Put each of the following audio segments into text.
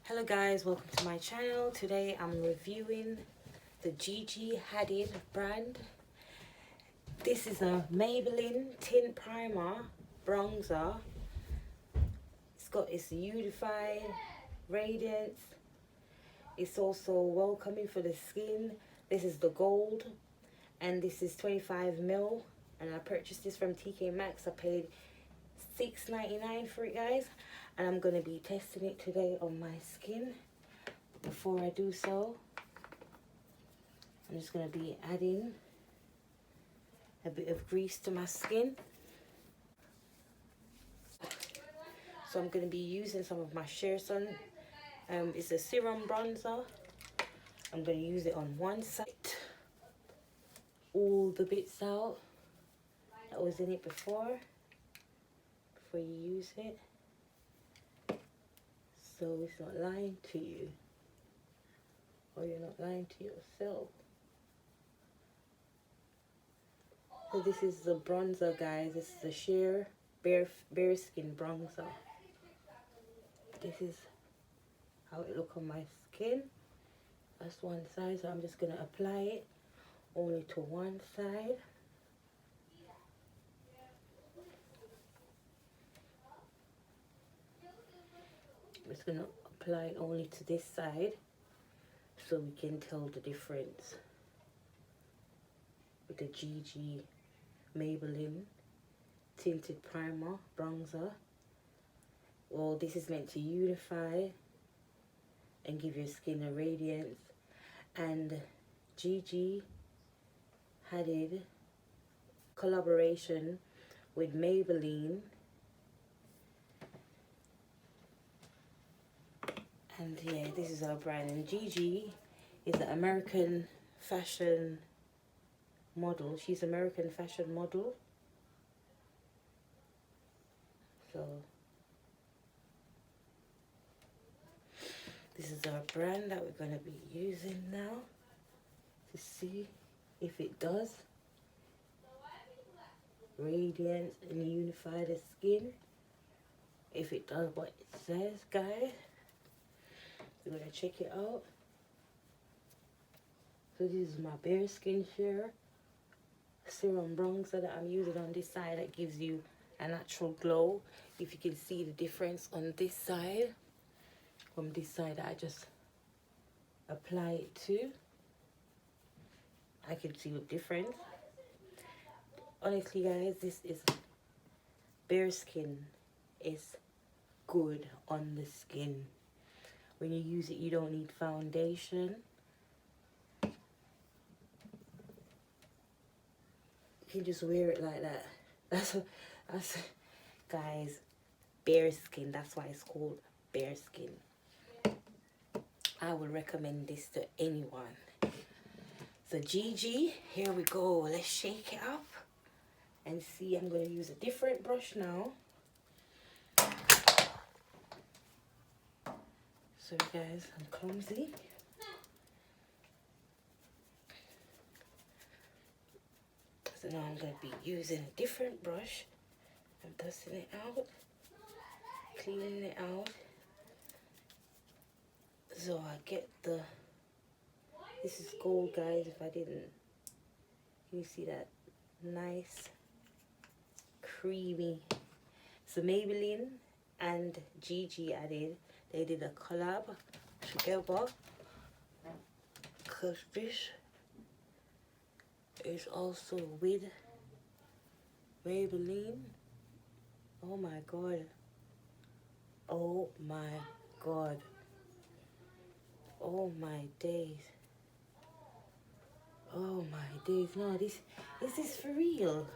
Hello guys, welcome to my channel. Today I'm reviewing the Gigi Hadid brand. This is a Maybelline tint primer bronzer. It's got its unified radiance. It's also welcoming for the skin. This is the gold and this is 25ml, and I purchased this from TK Maxx. I paid $6.99 for it, guys, and I'm going to be testing it today on my skin. Before I do so, I'm just going to be adding a bit of grease to my skin. So I'm going to be using some of my Sheer Sun. It's a serum bronzer. I'm going to use it on one side. All the bits out that was in it before you use it, so it's not lying to you, or you're not lying to yourself. So this is the bronzer, guys. This is the Sheer bare skin bronzer. This is how it look on my skin. That's one side, so I'm just gonna apply it only to one side. I'm just gonna apply it only to this side so we can tell the difference with the Gigi Maybelline tinted primer bronzer. Well, this is meant to unify and give your skin a radiance, and Gigi Hadid collaboration with Maybelline, and yeah, this is our brand. And Gigi is an American fashion model. She's an American fashion model. So this is our brand that we're going to be using now to see if it does radiance and unify the skin. If it does what it says, guys, we're going to check it out. So this is my bare skin Sheer serum bronzer that I'm using on this side, that gives you a natural glow. If you can see the difference on this side from this side that I just apply it to, I can see the difference. Honestly, guys, this is bare skin. It's good on the skin. When you use it, you don't need foundation. You can just wear it like that. That's guys, bare skin. That's why it's called bare skin. I would recommend this to anyone. So Gigi, here we go. Let's shake it up and see. I'm going to use a different brush now. Sorry guys, I'm clumsy. So now I'm going to be using a different brush. I'm dusting it out, cleaning it out, so I get the, this is gold, guys. If I didn't, you see that nice creamy. So Maybelline and Gigi Hadid, they did a collab together, because this is also with Maybelline. Oh my god. Oh my god. Oh my days. Oh my days. No, this is this for real?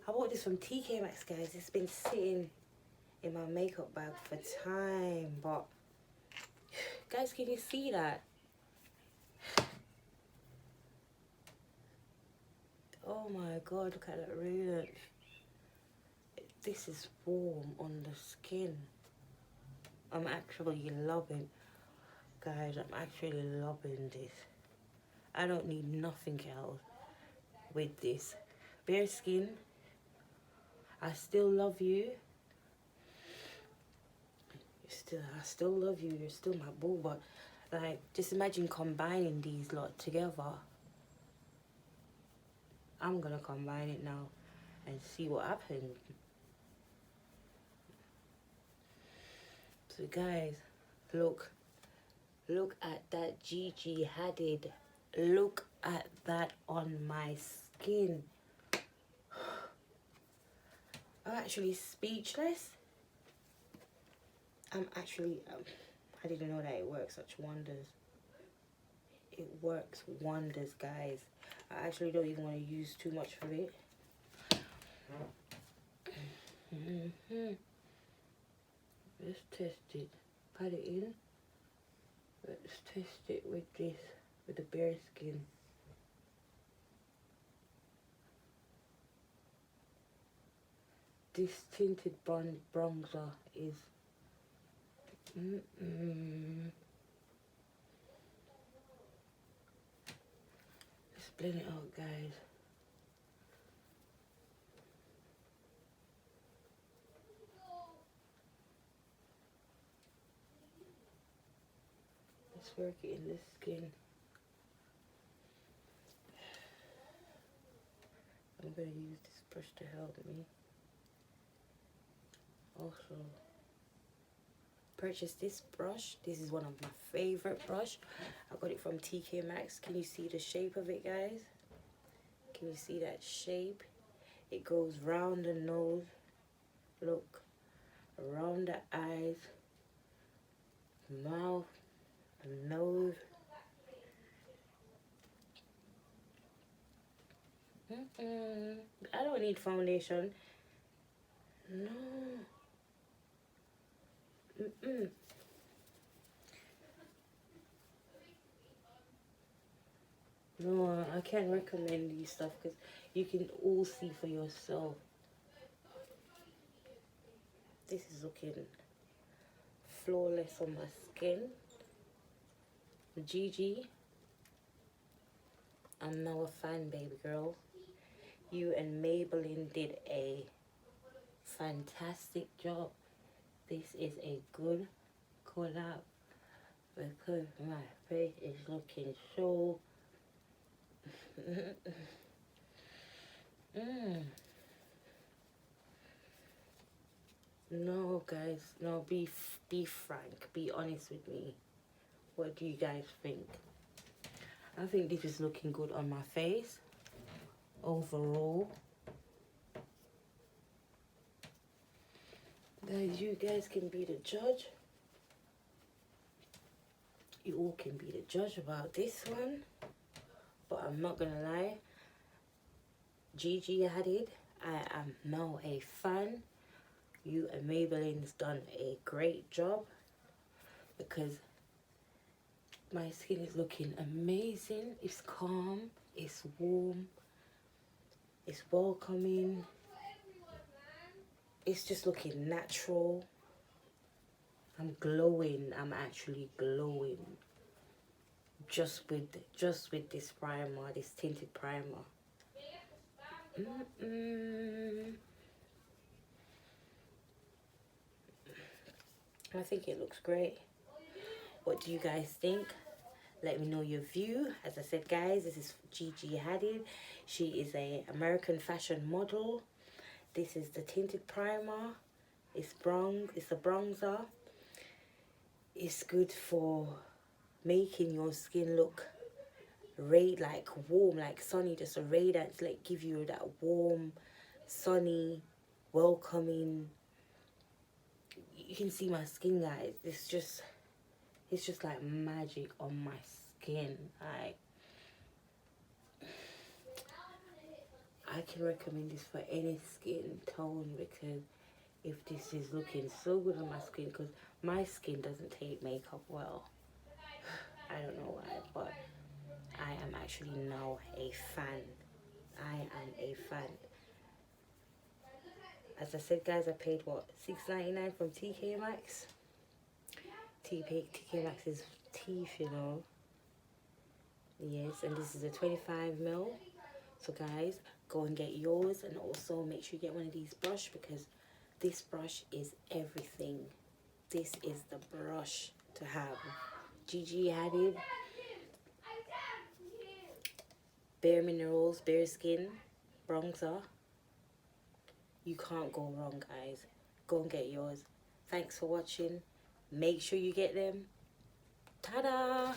I bought this from TK Maxx, guys. It's been sitting in my makeup bag for time, but guys, can you see that? Oh my god, look at that radiance. This is warm on the skin. I'm actually loving, guys, I'm actually loving this. I don't need nothing else with this. Bare skin, I still love you. I still love you. You're still my boo. But like, just imagine combining these lot together. I'm gonna combine it now and see what happens. So guys, look at that Gigi Hadid. Look at that on my skin. I'm actually speechless. I didn't know that it works such wonders. It works wonders, guys. I actually don't even want to use too much of it. Let's test it. Pat it in. Let's test it with this, with the bare skin. This tinted bronzer is Let's blend it out, guys. Let's work it in the skin. I'm going to use this brush to help me. Also, purchased this brush. This is one of my favorite brush. I got it from TK Maxx. Can you see the shape of it, guys? Can you see that shape? It goes round the nose. Look, around the eyes, mouth, the nose. I don't need foundation. No. No, I can't recommend these stuff because you can all see for yourself. This is looking flawless on my skin. Gigi, I'm now a fan, baby girl. You and Maybelline did a fantastic job. This is a good collab because my face is looking so No, guys, no, be frank, be honest with me. What do you guys think? I think this is looking good on my face overall. Guys, you guys can be the judge. You all can be the judge about this one. But I'm not gonna lie, Gigi Hadid, I am now a fan. You and Maybelline's done a great job because my skin is looking amazing. It's calm, it's warm, it's welcoming. It's just looking natural. I'm glowing. I'm actually glowing. Just with this primer, this tinted primer. I think it looks great. What do you guys think? Let me know your view. As I said, guys, this is Gigi Hadid. She is an American fashion model. This is the tinted primer. It's a bronzer. It's good for making your skin look like warm, like sunny, just a radiance, like give you that warm, sunny, welcoming. You can see my skin, guys. It's just like magic on my skin. I can recommend this for any skin tone because if this is looking so good on my skin, because my skin doesn't take makeup well. I don't know why, but I am actually now a fan. I am a fan. As I said, guys, I paid what, $6.99 from TK Maxx. TK Maxx is teeth, you know. Yes, and this is a 25ml. So guys, go and get yours, and also make sure you get one of these brush because this brush is everything. This is the brush to have. Gigi Hadid, Bare Minerals, Bare Skin bronzer. You can't go wrong, guys. Go and get yours. Thanks for watching. Make sure you get them. Ta-da!